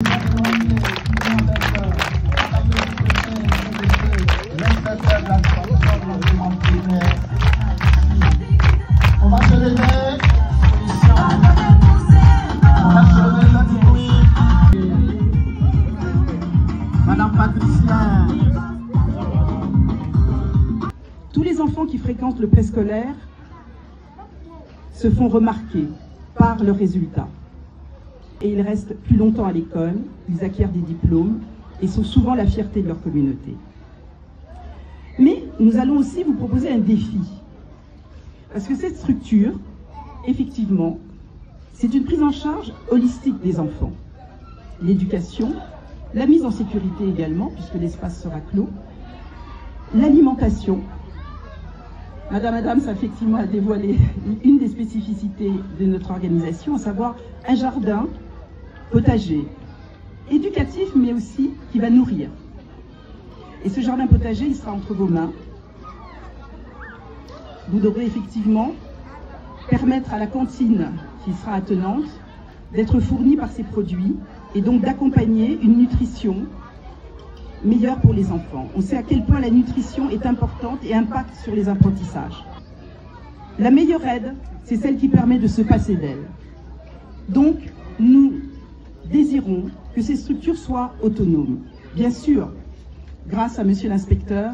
On va se lever. Madame Patricia. Tous les enfants qui fréquentent le préscolaire se font remarquer par leurs résultats. Et ils restent plus longtemps à l'école, ils acquièrent des diplômes et sont souvent la fierté de leur communauté. Mais nous allons aussi vous proposer un défi. Parce que cette structure, effectivement, c'est une prise en charge holistique des enfants. L'éducation, la mise en sécurité également, puisque l'espace sera clos, l'alimentation. Madame Adams, effectivement, a dévoilé une des spécificités de notre organisation, à savoir un jardin potager, éducatif, mais aussi qui va nourrir. Et ce jardin potager, il sera entre vos mains. Vous devrez effectivement permettre à la cantine qui sera attenante d'être fournie par ces produits et donc d'accompagner une nutrition meilleure pour les enfants. On sait à quel point la nutrition est importante et impacte sur les apprentissages. La meilleure aide, c'est celle qui permet de se passer d'elle. Donc, nous désirons que ces structures soient autonomes. Bien sûr, grâce à monsieur l'inspecteur,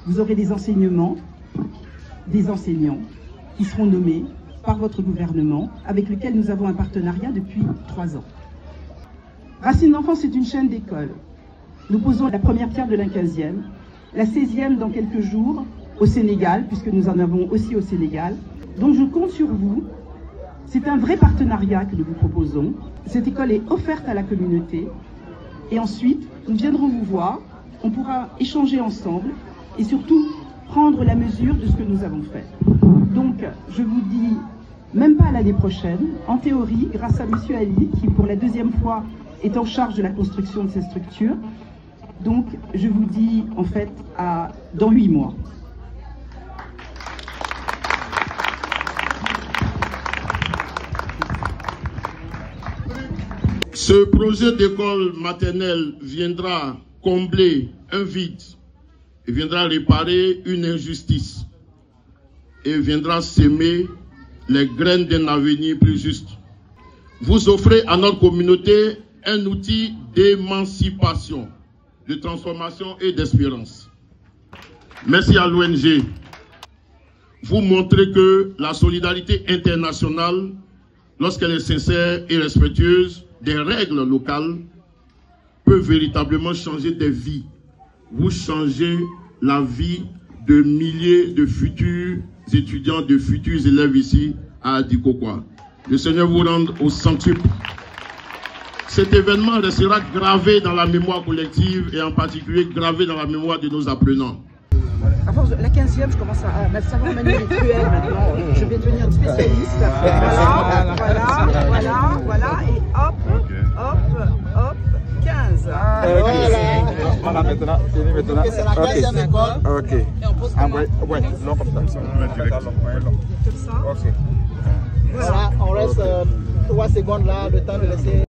vous aurez des enseignements, des enseignants qui seront nommés par votre gouvernement, avec lequel nous avons un partenariat depuis 3 ans. Racines d'enfants, c'est une chaîne d'écoles. Nous posons la première pierre de la 15e, la 16e dans quelques jours au Sénégal, puisque nous en avons aussi au Sénégal. Donc je compte sur vous. C'est un vrai partenariat que nous vous proposons. Cette école est offerte à la communauté. Et ensuite, nous viendrons vous voir. On pourra échanger ensemble et surtout prendre la mesure de ce que nous avons fait. Donc, je vous dis, même pas à l'année prochaine, en théorie, grâce à monsieur Ali, qui pour la 2e fois est en charge de la construction de ces structures. Donc, je vous dis, en fait, dans 8 mois. Ce projet d'école maternelle viendra combler un vide, et viendra réparer une injustice, et viendra s'aimer les graines d'un avenir plus juste. Vous offrez à notre communauté un outil d'émancipation, de transformation et d'espérance. Merci à l'ONG. Vous montrez que la solidarité internationale, lorsqu'elle est sincère et respectueuse des règles locales, peut véritablement changer des vies. Vous changez la vie de milliers de futurs étudiants, de futurs élèves ici à Adikokwa. Le Seigneur vous rende au centuple. Cet événement restera gravé dans la mémoire collective et en particulier gravé dans la mémoire de nos apprenants. À force de la 15e, je commence à savoir manier les cruels maintenant. Je vais devenir spécialiste. Voilà. Et hop, hop, hop, 15. Voilà, maintenant, fini maintenant. C'est la 15e école. Ok. Et on pose comment? Ouais, long comme ça. Voilà, on reste 3 secondes là, le temps de laisser.